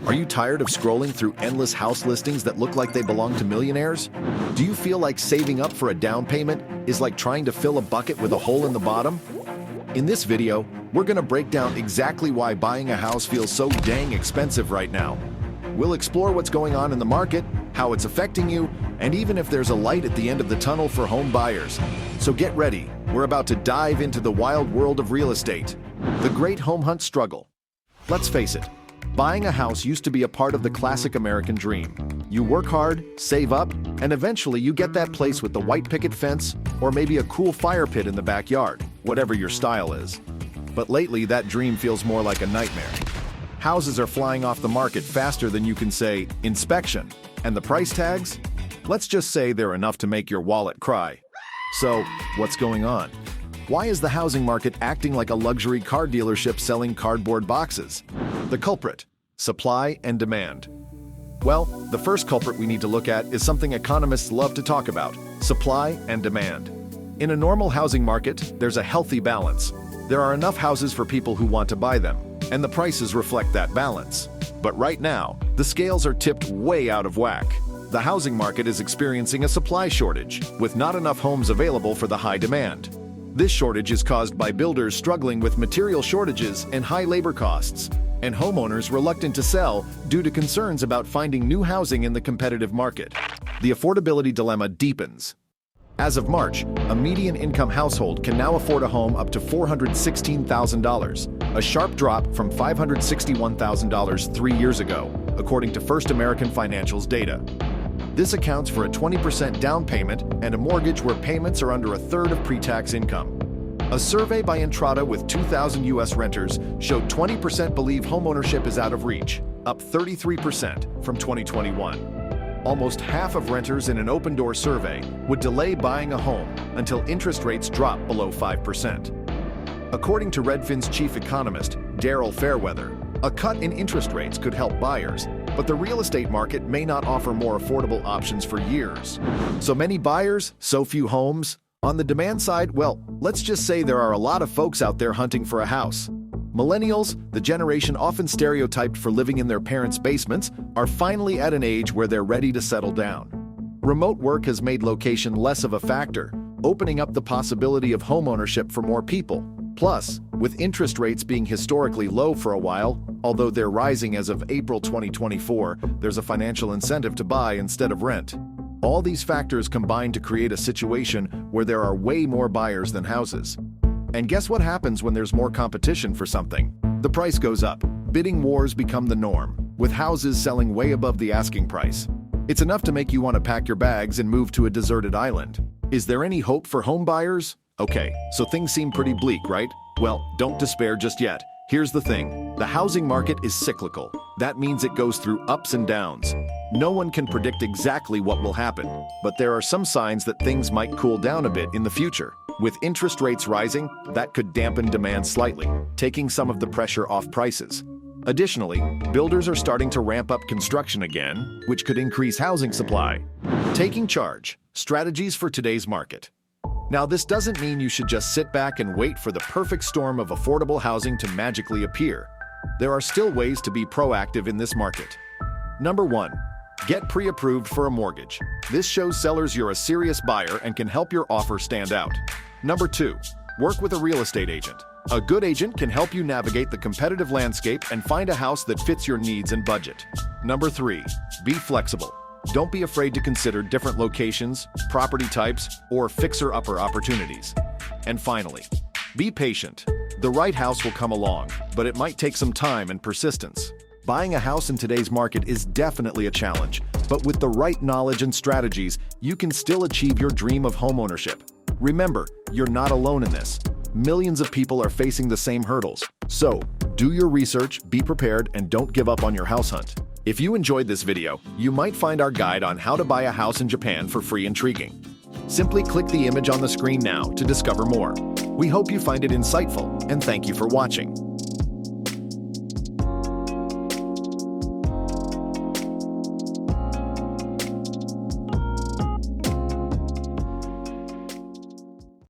Are you tired of scrolling through endless house listings that look like they belong to millionaires? Do you feel like saving up for a down payment is like trying to fill a bucket with a hole in the bottom? In this video, we're going to break down exactly why buying a house feels so dang expensive right now. We'll explore what's going on in the market, how it's affecting you, and even if there's a light at the end of the tunnel for home buyers. So get ready, we're about to dive into the wild world of real estate, the great home hunt struggle. Let's face it, buying a house used to be a part of the classic American dream. You work hard, save up, and eventually you get that place with the white picket fence or maybe a cool fire pit in the backyard, whatever your style is. But lately, that dream feels more like a nightmare. Houses are flying off the market faster than you can say, inspection. And the price tags? Let's just say they're enough to make your wallet cry. So, what's going on? Why is the housing market acting like a luxury car dealership selling cardboard boxes? The culprit: supply and demand. Well, the first culprit we need to look at is something economists love to talk about: supply and demand. In a normal housing market, there's a healthy balance. There are enough houses for people who want to buy them, and the prices reflect that balance. But right now, the scales are tipped way out of whack. The housing market is experiencing a supply shortage, with not enough homes available for the high demand. This shortage is caused by builders struggling with material shortages and high labor costs, and homeowners reluctant to sell due to concerns about finding new housing in the competitive market. The affordability dilemma deepens. As of March, a median income household can now afford a home up to $416,000, a sharp drop from $561,000 3 years ago, according to First American Financial's data. This accounts for a 20% down payment and a mortgage where payments are under a third of pre-tax income. A survey by Entrata with 2,000 U.S. renters showed 20% believe homeownership is out of reach, up 33% from 2021. Almost half of renters in an open-door survey would delay buying a home until interest rates drop below 5%. According to Redfin's chief economist, Daryl Fairweather, a cut in interest rates could help buyers, but the real estate market may not offer more affordable options for years. So many buyers, so few homes. On the demand side, well, let's just say there are a lot of folks out there hunting for a house. Millennials, the generation often stereotyped for living in their parents' basements, are finally at an age where they're ready to settle down. Remote work has made location less of a factor, opening up the possibility of homeownership for more people. Plus, with interest rates being historically low for a while, although they're rising as of April 2024, there's a financial incentive to buy instead of rent. All these factors combine to create a situation where there are way more buyers than houses. And guess what happens when there's more competition for something? The price goes up. Bidding wars become the norm, with houses selling way above the asking price. It's enough to make you want to pack your bags and move to a deserted island. Is there any hope for home buyers? Okay, so things seem pretty bleak, right? Well, don't despair just yet. Here's the thing. The housing market is cyclical. That means it goes through ups and downs. No one can predict exactly what will happen, but there are some signs that things might cool down a bit in the future. With interest rates rising, that could dampen demand slightly, taking some of the pressure off prices. Additionally, builders are starting to ramp up construction again, which could increase housing supply. Taking charge. Strategies for today's market. Now, this doesn't mean you should just sit back and wait for the perfect storm of affordable housing to magically appear. There are still ways to be proactive in this market. Number 1. Get pre-approved for a mortgage. This shows sellers you're a serious buyer and can help your offer stand out. Number 2. Work with a real estate agent. A good agent can help you navigate the competitive landscape and find a house that fits your needs and budget. Number 3. Be flexible. Don't be afraid to consider different locations, property types, or fixer-upper opportunities. And finally, be patient. The right house will come along, but it might take some time and persistence. Buying a house in today's market is definitely a challenge, but with the right knowledge and strategies, you can still achieve your dream of homeownership. Remember, you're not alone in this. Millions of people are facing the same hurdles. So, do your research, be prepared, and don't give up on your house hunt. If you enjoyed this video, you might find our guide on how to buy a house in Japan for free intriguing. Simply click the image on the screen now to discover more. We hope you find it insightful, and thank you for watching.